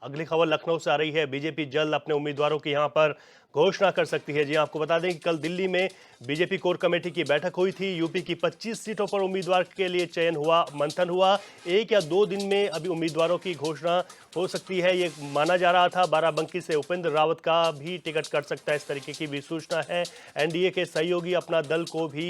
अगली खबर लखनऊ से आ रही है। बीजेपी जल्द अपने उम्मीदवारों की यहां पर घोषणा कर सकती है। जी आपको बता दें कि कल दिल्ली में बीजेपी कोर कमेटी की बैठक हुई थी। यूपी की 25 सीटों पर उम्मीदवार के लिए चयन हुआ, मंथन हुआ। 1 या 2 दिन में अभी उम्मीदवारों की घोषणा हो सकती है, ये माना जा रहा था। बाराबंकी से उपेंद्र रावत का भी टिकट कट सकता है, इस तरीके की भी सूचना है। एनडीए के सहयोगी अपना दल को भी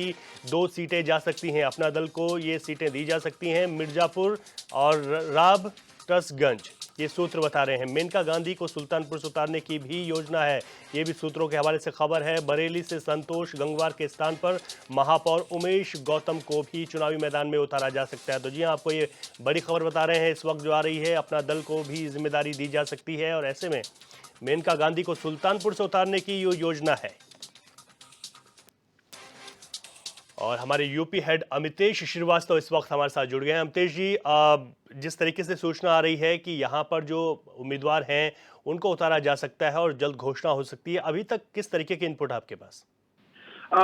2 सीटें जा सकती हैं, अपना दल को ये सीटें दी जा सकती हैं। मिर्जापुर और राब टसगंज, ये सूत्र बता रहे हैं। मेनका गांधी को सुल्तानपुर से उतारने की भी योजना है, ये भी सूत्रों के हवाले से खबर है। बरेली से संतोष गंगवार के स्थान पर महापौर उमेश गौतम को भी चुनावी मैदान में उतारा जा सकता है। तो जी हाँ, आपको ये बड़ी खबर बता रहे हैं इस वक्त जो आ रही है। अपना दल को भी जिम्मेदारी दी जा सकती है और ऐसे में मेनका गांधी को सुल्तानपुर से उतारने की योजना है। और हमारे यूपी हेड अमितेश श्रीवास्तव इस वक्त हमारे साथ जुड़ गए हैं। अमितेश जी, जिस तरीके से सूचना आ रही है कि यहाँ पर जो उम्मीदवार हैं उनको उतारा जा सकता है और जल्द घोषणा हो सकती है, अभी तक किस तरीके के इनपुट आपके पास?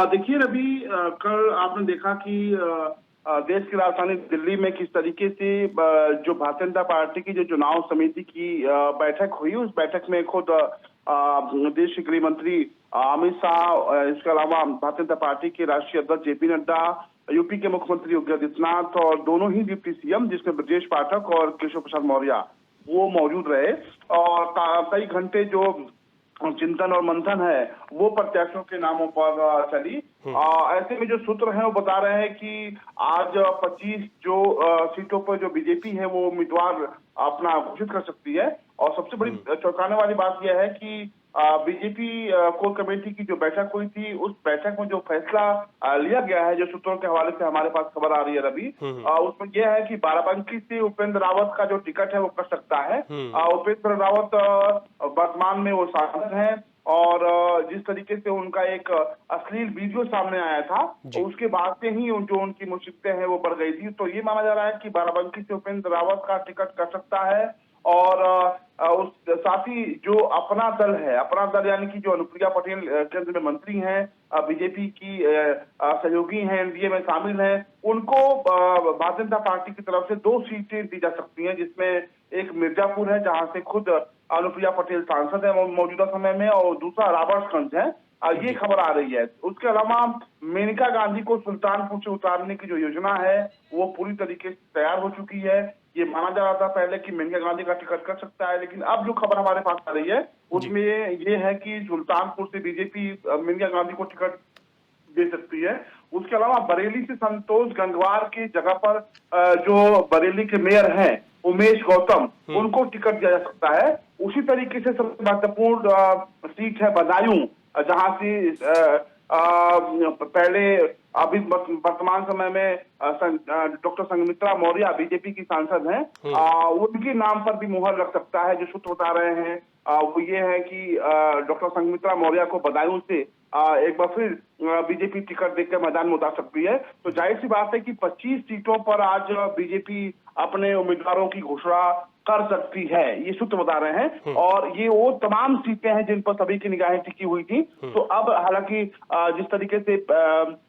देखिए रवि, कल आपने देखा कि देश की राजधानी दिल्ली में किस तरीके से जो भारतीय जनता पार्टी की जो चुनाव समिति की बैठक हुई, उस बैठक में खुद देश के गृह मंत्री अमित शाह, इसके अलावा भारतीय जनता पार्टी के राष्ट्रीय अध्यक्ष जेपी नड्डा, यूपी के मुख्यमंत्री योगी आदित्यनाथ और दोनों ही डिप्टी सीएम जिसमें ब्रजेश पाठक और केशव प्रसाद मौर्य वो मौजूद रहे। और कई घंटे जो चिंतन और मंथन है वो प्रत्याशियों के नामों पर चली। ऐसे में जो सूत्र हैं वो बता रहे हैं कि आज 25 जो सीटों पर जो बीजेपी है वो उम्मीदवार अपना घोषित कर सकती है। और सबसे बड़ी चौंकाने वाली बात यह है कि बीजेपी कोर कमेटी की जो बैठक हुई थी, उस बैठक में जो फैसला लिया गया है, जो सूत्रों के हवाले से हमारे पास खबर आ रही है रवि, उसमें यह है कि बाराबंकी से उपेंद्र रावत का जो टिकट है वो कर सकता है। उपेंद्र रावत वर्तमान में वो सांसद हैं और जिस तरीके से उनका एक अश्लील वीडियो सामने आया था, उसके बाद से ही जो उनकी मुसीबतें हैं वो बढ़ गई थी। तो ये माना जा रहा है कि बाराबंकी से उपेंद्र रावत का टिकट कर सकता है। और उस साथ ही जो अपना दल है, अपना दल यानी कि जो अनुप्रिया पटेल केंद्र में मंत्री हैं, बीजेपी की सहयोगी हैं, एनडीए में शामिल हैं, उनको भारतीय जनता पार्टी की तरफ से 2 सीटें दी जा सकती हैं, जिसमें एक मिर्जापुर है जहां से खुद अनुप्रिया पटेल सांसद है मौजूदा समय में, और दूसरा राबर्ट्सगंज है। ये खबर आ रही है। उसके अलावा मेनका गांधी को सुल्तानपुर से उतारने की जो योजना है वो पूरी तरीके से तैयार हो चुकी है। ये माना जा रहा था पहले कि मेनका गांधी का टिकट कर सकता है, लेकिन अब जो खबर हमारे पास आ रही है उसमें ये है कि सुल्तानपुर से बीजेपी मेनका गांधी को टिकट दे सकती है। उसके अलावा बरेली से संतोष गंगवार की जगह पर जो बरेली के मेयर हैं उमेश गौतम, उनको टिकट दिया जा सकता है। उसी तरीके से सबसे महत्वपूर्ण सीट है बदायूं, जहां से पहले अभी वर्तमान समय में डॉक्टर संघमित्रा मौर्य बीजेपी की सांसद हैं, उनके नाम पर भी मुहर लग सकता है। जो सूत्र बता रहे हैं वो ये है कि डॉक्टर संघमित्रा मौर्य को बदायूं से एक बार फिर बीजेपी टिकट देकर मैदान में उतार सकती है। तो जाहिर सी बात है कि 25 सीटों पर आज बीजेपी अपने उम्मीदवारों की घोषणा कर सकती है, ये सूत्र बता रहे हैं। और ये वो तमाम सीटें हैं जिन पर सभी की निगाहें टिकी हुई थी। तो अब हालांकि जिस तरीके से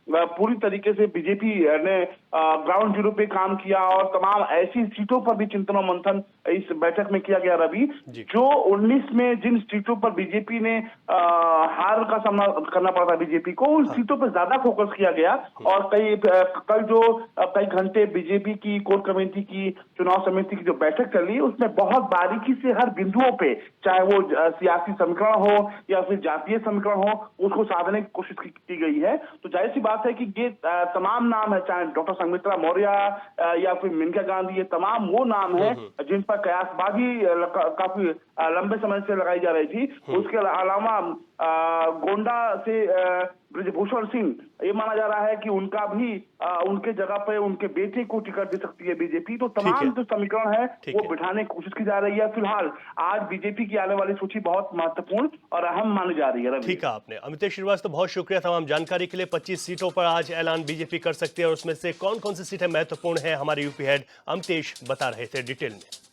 पूरी तरीके से बीजेपी ने ग्राउंड जीरो पे काम किया और तमाम ऐसी सीटों पर भी चिंतन और मंथन इस बैठक में किया गया रवि, जो 19 में जिन सीटों पर बीजेपी ने हार का सामना करना पड़ा बीजेपी को, उन सीटों पर ज्यादा फोकस किया गया। और कल जो कई घंटे बीजेपी की कोर कमेटी की चुनाव समिति की जो बैठक चली, उसमें बहुत बारीकी से हर बिंदुओं पे, चाहे वो सियासी समीकरण हो या फिर जातीय समीकरण हो, उसको साधने की कोशिश की गई है। तो जाहिर सी बात है कि ये तमाम नाम है, चाहे डॉक्टर संघमित्रा मौर्य या फिर मेनका गांधी, ये तमाम वो नाम है जिन पर कयासबाजी काफी लंबे समय से लगाई जा रही थी। उसके अलावा गोंडा से ब्रजभूषण सिंह, ये माना जा रहा है कि उनका भी उनके जगह पे उनके बेटे को टिकट दे सकती है बीजेपी। तो तमाम जो समीकरण है वो बिठाने की कोशिश की जा रही है। फिलहाल आज बीजेपी की आने वाली सूची बहुत महत्वपूर्ण और अहम मानी जा रही है। ठीक है, आपने अमितेश श्रीवास्तव, बहुत शुक्रिया तमाम जानकारी के लिए। 25 सीटों पर आज ऐलान बीजेपी कर सकती है और उसमें से कौन कौन सी सीटें महत्वपूर्ण है, हमारे यूपी हेड अमितेश बता रहे थे डिटेल में।